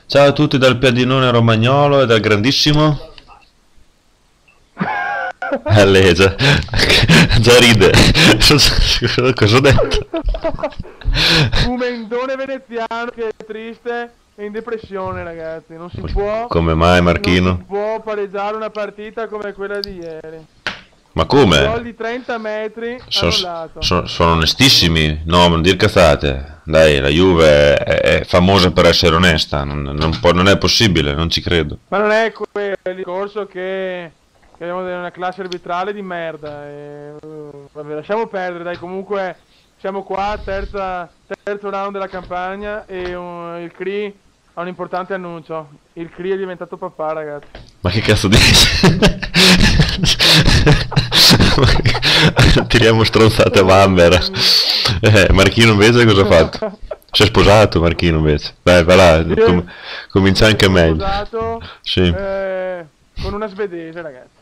Ciao a tutti dal piadinone romagnolo e dal grandissimo. Lei già ride. Cosa ho detto? Fumentone veneziano che è triste e in depressione, ragazzi. Non si può. Come mai, Marchino? Non si può pareggiare una partita come quella di ieri. Ma come? Gol di 30 metri annullato. Sono onestissimi, no, non dir cazzate. Dai, la Juve è famosa per essere onesta, non è possibile, non ci credo. Ma non è quello il discorso che abbiamo una classe arbitrale di merda. Vabbè, lasciamo perdere, dai, comunque siamo qua, terzo round della campagna e il CRI ha un importante annuncio. Il CRI è diventato papà, ragazzi. Ma che cazzo dici? Tiriamo stronzate a Bambera. Marchino invece cosa ha fatto? Si è sposato Marchino invece. Dai, va là, comincia anche meglio. Sposato, sì. Con una svedese, ragazzi.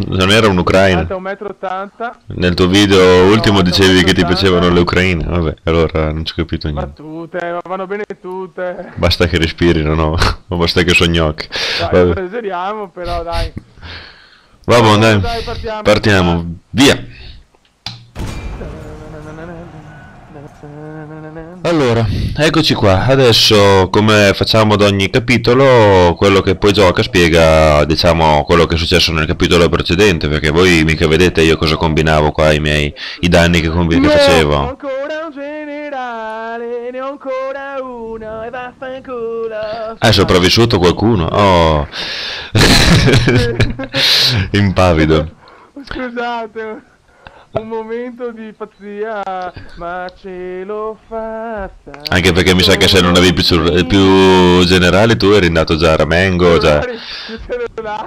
Non era un'ucraina. Alta 1,80 m. Nel tuo video ultimo dicevi che ti piacevano le ucraine. Vabbè, allora non ci ho capito niente. Ma tutte, vanno bene tutte. Basta che respirino, no? O basta che sono gnocchi. Dai, esageriamo però, dai. Vabbè, dai, partiamo. Via. Allora, eccoci qua. Adesso, come facciamo ad ogni capitolo, quello che poi gioca spiega, diciamo, quello che è successo nel capitolo precedente, perché voi mica vedete io cosa combinavo qua, i danni che facevo. Ancora un generale, ne ho ancora uno e vaffanculo. È sopravvissuto qualcuno? Oh. Impavido. Scusate. Un momento di pazzia, ma ce l'ho fatta. Anche perché mi sa che se non avevi più generali tu eri andato già a Ramengo, già.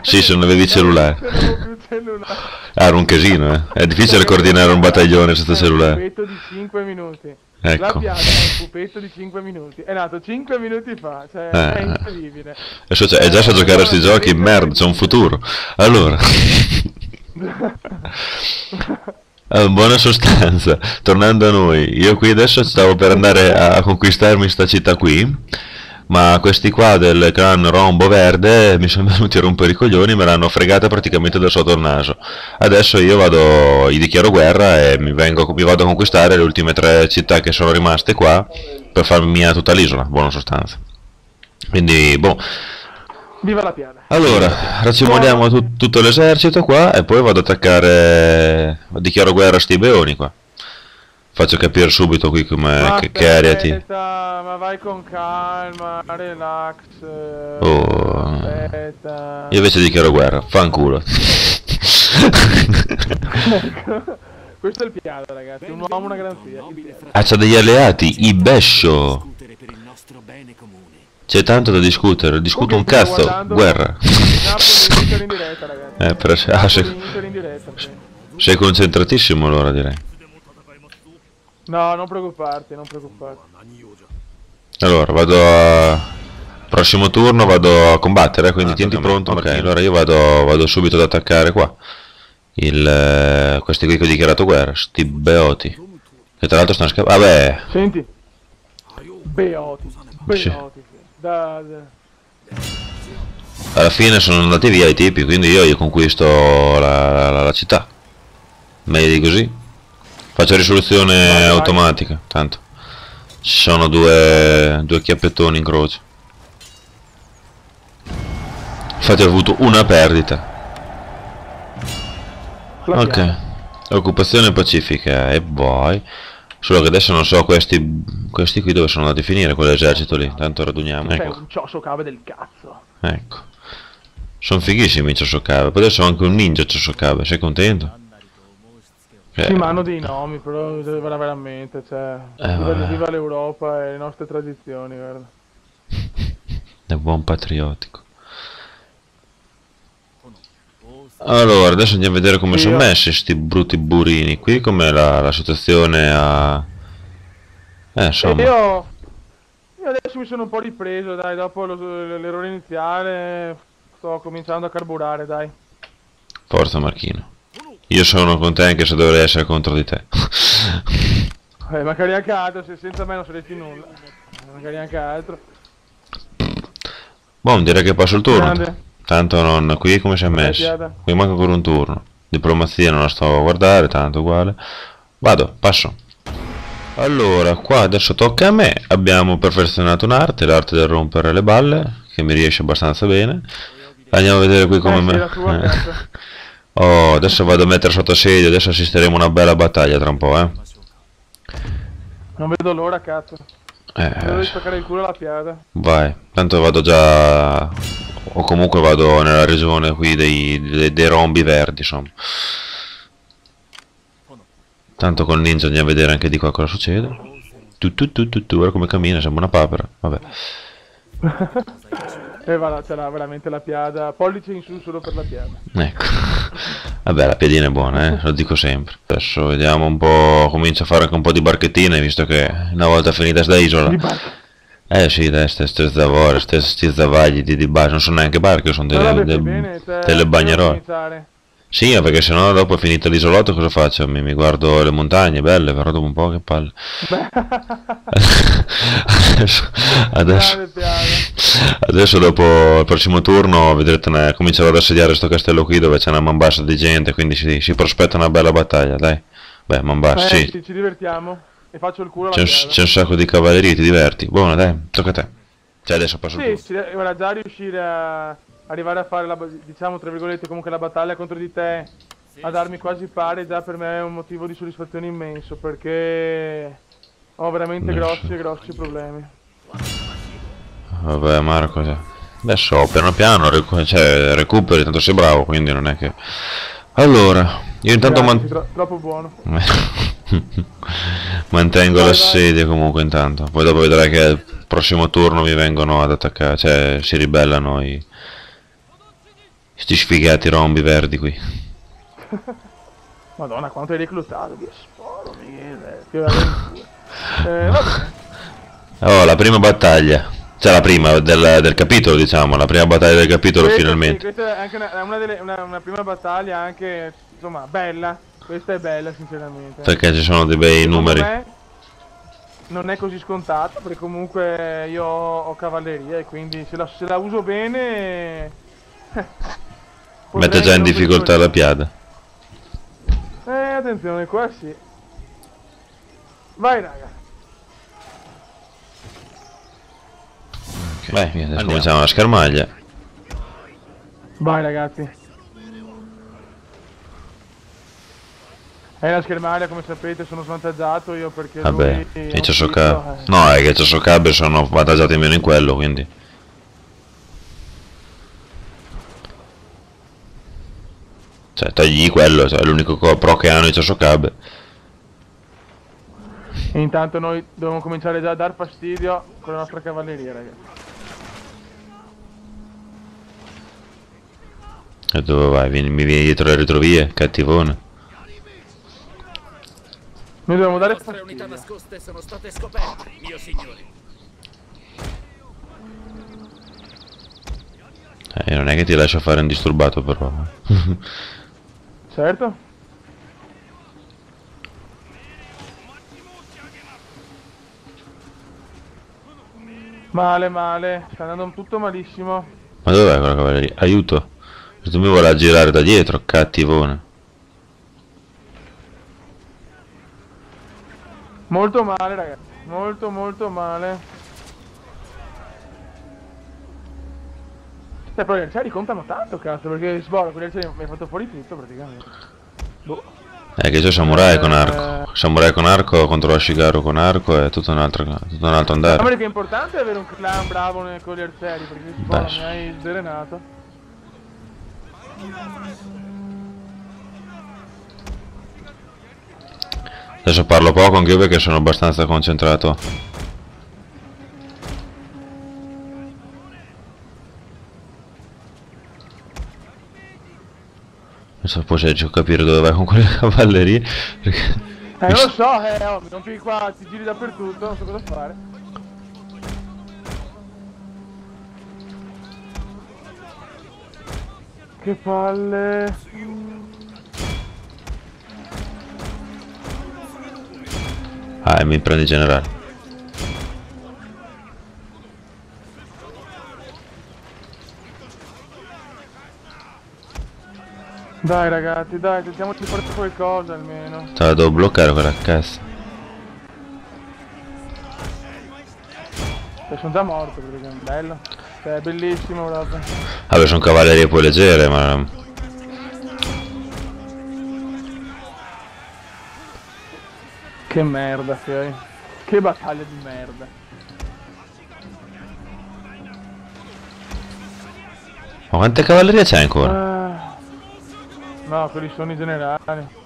Sì, se non avevi cellulare. Era un casino, eh. È difficile coordinare un battaglione senza cellulare. Un pupetto di 5 minuti. Ecco. La piada è un pupetto di 5 minuti. È nato 5 minuti fa, cioè è incredibile. E già sa giocare a sti giochi, merda, c'è un futuro. Allora. Buona sostanza, tornando a noi, io qui adesso stavo per andare a conquistarmi sta città qui, ma questi qua del clan Rombo Verde mi sono venuti a rompere i coglioni, me l'hanno fregata praticamente da sotto il naso. Adesso io gli dichiaro guerra e mi vado a conquistare le ultime 3 città che sono rimaste qua per farmi mia tutta l'isola, buona sostanza. Quindi, boh. Viva la piada. Allora, racimoliamo tutto l'esercito qua e poi vado ad attaccare, dichiaro guerra a sti beoni qua. Faccio capire subito qui che area ti... Ma vai con calma, relax. Oh. Aspetta. Io invece dichiaro guerra, fanculo. Questo è il piada, ragazzi, un uomo, una garanzia. Ah, c'ha degli alleati, i Bescio. C'è tanto da discutere, discuto un cazzo, guerra. In diretta, ragazzi. Sei concentratissimo allora, direi. No, non preoccuparti, non preoccuparti. Allora, prossimo turno vado a combattere, quindi tienti pronto. Ok, allora io vado subito ad attaccare qua. Questi qui che ho dichiarato guerra, sti beoti. Che tra l'altro stanno scappando. Vabbè. Senti. Beoti. Sì. Alla fine sono andati via i tipi, quindi io gli conquisto la città. Meglio di così. Faccio risoluzione automatica, tanto. Ci sono due chiappettoni in croce. Infatti ho avuto una perdita. Ok. Occupazione pacifica e poi... Solo che adesso non so questi qui dove sono andati a finire, quell'esercito lì, tanto raduniamo. Sei Ecco. un ciosso cave del cazzo. Ecco. Sono fighissimi i ciosso cave, poi adesso ho anche un ninja ciosso cave, sei contento? Sì, ma hanno dei nomi, però veramente, cioè... Viva l'Europa e le nostre tradizioni, guarda. È buon patriottico. Allora, adesso andiamo a vedere come sono messi sti brutti burini. Qui com'è la situazione a... insomma. Io adesso mi sono un po' ripreso, dai, dopo l'errore iniziale sto cominciando a carburare, dai. Forza Marchino. Io sono con te anche se dovrei essere contro di te. Magari anche altro, se senza me non saresti nulla. Magari anche altro. Boh, direi che passo il turno. Grande. Tanto non... Qui come si è messo? piada. Qui manca ancora un turno. Diplomazia non la sto a guardare, tanto uguale. Vado, passo. Allora, qua adesso tocca a me. Abbiamo perfezionato un'arte, l'arte del rompere le balle, che mi riesce abbastanza bene. Andiamo a vedere qui come Sì, me... la tua cazzo. Oh, adesso vado a mettere sotto assedio, adesso assisteremo a una bella battaglia tra un po', eh. Non vedo l'ora, cazzo. Devo spaccare il culo alla piada. Vai, tanto vado già... O comunque vado nella regione qui dei rombi verdi, insomma. Tanto con ninja andiamo a vedere anche di qua cosa succede. Guarda come cammina, sembra una papera. Vabbè. E va, c'è veramente la piada. Pollice in su solo per la piada. Ecco. Vabbè, la piadina è buona, lo dico sempre. Adesso vediamo un po', comincio a fare anche un po' di barchettine, visto che una volta finita sta isola. Di barca. Sì, dai, ste zavore, sti zavagli di barche, non sono neanche barche, sono delle bagnerole. Sì, ma perché sennò dopo è finito l'isolotto cosa faccio? Mi guardo le montagne belle, però dopo un po' che palle. Adesso dopo il prossimo turno vedrete comincerò ad assediare sto castello qui dove c'è una man bassa di gente, quindi si prospetta una bella battaglia, dai. Beh, man bassa, sì. Ci divertiamo e faccio il culo alla C'è un sacco di cavalleria, ti diverti. Buono, dai, tocca a te. Cioè adesso passo il turno. Ora già riuscire a arrivare a fare diciamo tra virgolette comunque la battaglia contro di te a darmi quasi pari già per me è un motivo di soddisfazione immenso perché ho veramente grossi problemi. Vabbè Marco, adesso piano piano recuperi, tanto sei bravo, quindi non è che... Allora, io intanto troppo buono. Mantengo l'assedio comunque intanto, poi dopo vedrai che il prossimo turno mi vengono ad attaccare, cioè si ribellano sti sfigati rombi verdi qui. Madonna quanto hai reclutato, Dio sporo, vabbè. Oh, la prima battaglia. Cioè la prima del capitolo, diciamo, la prima battaglia del capitolo finalmente. Sì, questa è anche una prima battaglia anche, insomma, bella. Questa è bella, sinceramente. Perché ci sono dei bei numeri. Non è così scontato, perché comunque io ho cavalleria e quindi se la uso bene... Mette già in difficoltà la piada. Attenzione, qua sì. Vai, raga. Beh, adesso cominciamo la schermaglia. Vai ragazzi. La schermaglia come sapete sono svantaggiato io perché vabbè, i Chosokabe. No, è che i Chosokabe sono vantaggiati meno in quello, quindi. Cioè, tagli quello, cioè, è l'unico pro che hanno i Chosokabe. E intanto noi dobbiamo cominciare già a dar fastidio con la nostra cavalleria, ragazzi. E dove vai? Mi vieni dietro le retrovie? Cattivone. Noi dobbiamo dare fastidio. Le unità nascoste sono state scoperte, mio signore. Non è che ti lascio fare un disturbato però. Certo. Male, sta andando tutto malissimo. Ma dov'è quella cavalleria? Aiuto! Tu mi vuole girare da dietro, cattivone. Molto male ragazzi, molto male. Però gli arcieri contano tanto cazzo, perché sboro con gli arcieri mi hai fatto fuori tutto praticamente. Boh. Che c'è samurai con arco. Samurai con arco contro Ashigaru con arco è tutto un altro andare. Ma che è importante avere un clan bravo con gli arcieri, perché sboro mi hai sdrenato. Adesso parlo poco anche io perché sono abbastanza concentrato. Adesso poi se riesco a capire dove vai con quelle cavallerie. Perché... non lo so, mi rompi qua, ti giri dappertutto, non so cosa fare. Che palle. E mi prendi generale. Dai ragazzi, dai, tentiamo di fare qualcosa almeno. Te la devo bloccare quella cazzo. Sono già morto praticamente, bello. Cioè, è bellissimo proprio. Vabbè, sono cavallerie poi leggere, ma... Che merda, Fiori. Che battaglia di merda. Ma quante cavallerie c'è ancora? No, quelli sono i generali.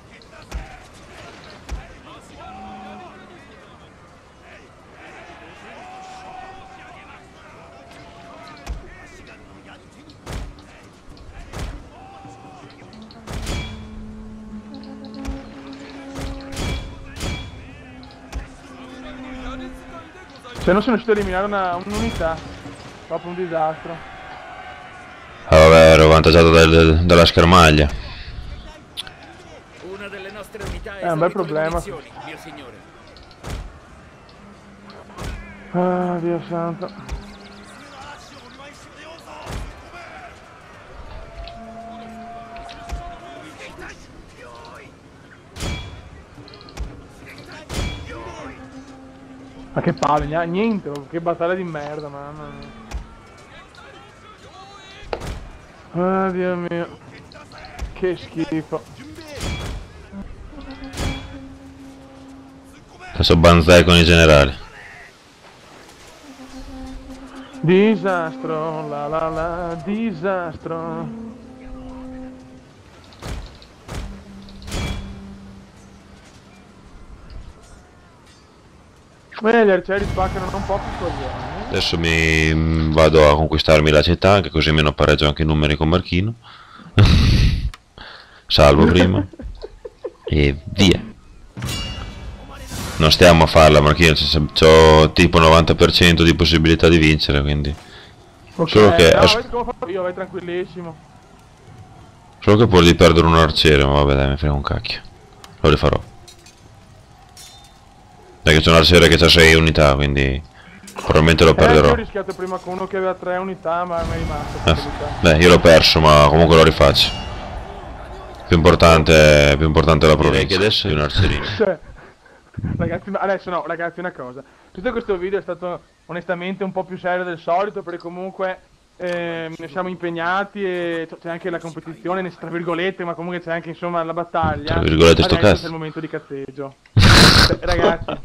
Cioè non sono riuscito a eliminare un'unità. Proprio un disastro. Ah, vabbè, ero avvantaggiato dalla schermaglia. Una delle nostre unità È un bel problema. munizioni, mio signore. Ah, Dio santo. Ma che palle, niente, che battaglia di merda, mamma mia. Ah, Dio mio. Che schifo. Adesso banzai con i generali. Disastro, la la la, disastro. Beh, gli arcieri spaccano un po' più coglioni. Adesso mi vado a conquistarmi la città, che così almeno pareggio anche i numeri con Marchino. Salvo prima. E via. Non stiamo a farla, Marchino, c'ho tipo 90% di possibilità di vincere, quindi... Ok, Solo che... no, vedi come faccio io, vai tranquillissimo. Solo che pur di perdere un arciere, ma vabbè dai, mi frega un cacchio. Lo rifarò. Perché c'è un arciere che ha 6 unità, quindi... Probabilmente lo Io perderò. ho rischiato prima con uno che aveva 3 unità, ma mi è rimasto. per verità. Beh, io l'ho perso, ma comunque lo rifaccio. Più importante è la provincia. Che adesso è un arcerino. Cioè, ragazzi, adesso no, ragazzi, una cosa. Tutto questo video è stato onestamente un po' più serio del solito, perché comunque siamo impegnati e c'è anche la competizione, tra virgolette, ma comunque c'è anche insomma la battaglia. Tra virgolette sto Adesso cazzo. è il momento di cazzeggio. Cioè, ragazzi,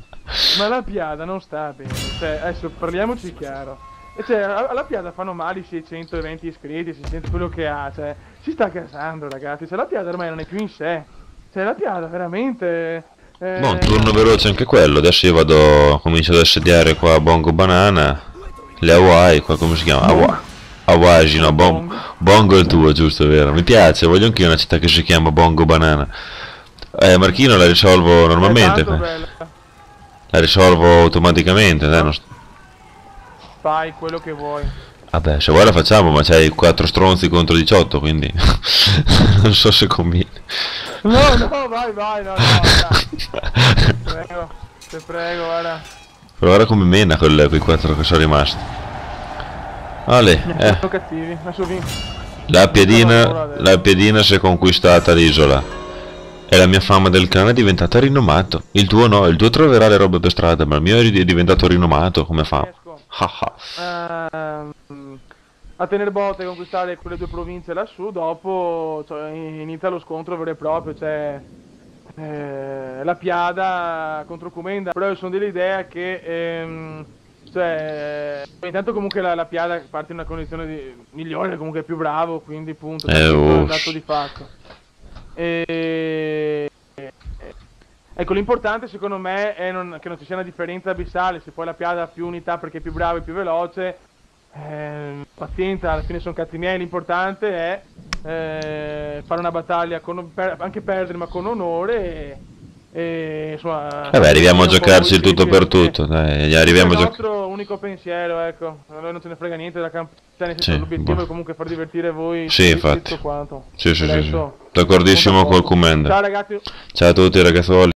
ma la Piada non sta bene. Cioè, adesso parliamoci chiaro. E cioè, alla Piada fanno male i 620 iscritti, si sente quello che ha, cioè, si sta casando ragazzi, cioè la Piada ormai non è più in sé. Cioè la Piada veramente... Boh, un turno veloce anche quello, adesso io comincio ad assediare qua Bongo Banana, le Hawaii, qua come si chiama? Hawaii, no, Bongo è il tuo, giusto, vero? Mi piace, voglio anche io una città che si chiama Bongo Banana. Marchino la risolvo normalmente, tanto bella. la risolvo automaticamente, dai, Fai quello che vuoi. Vabbè, se vuoi la facciamo, ma c'hai 4 stronzi contro 18, quindi non so se conviene. No, vai, no, dai. Prego, te prego, guarda. Però guarda come mena quei 4 che sono rimasti. Ale, Sono cattivi, adesso vinco. la piedina si è conquistata l'isola. E la mia fama del clan è diventata rinomato. Il tuo no, il tuo troverà le robe per strada, ma il mio è diventato rinomato come fama. A tener botte e conquistare quelle 2 province lassù, dopo cioè, inizia lo scontro vero e proprio, cioè la Piada contro Comenda. Però io sono dell'idea che cioè intanto comunque la Piada parte in una condizione migliore, comunque è più bravo, quindi punto, è un dato di fatto. Ecco, l'importante secondo me è che non ci sia una differenza abissale. Se poi la Piada ha più unità perché è più bravo e più veloce, pazienza, alla fine sono cazzi miei. L'importante è fare una battaglia anche perdere ma con onore e insomma... Vabbè, arriviamo a giocarci il tutto per tutto, dai, arriviamo a giocare. Il nostro unico pensiero, ecco, a noi non ce ne frega niente della campagna, nel senso, l'obiettivo è comunque far divertire voi. Sì, infatti. Tutto quanto. Sì. D'accordissimo col Comenda. Ciao ragazzi. Ciao a tutti ragazzuoli.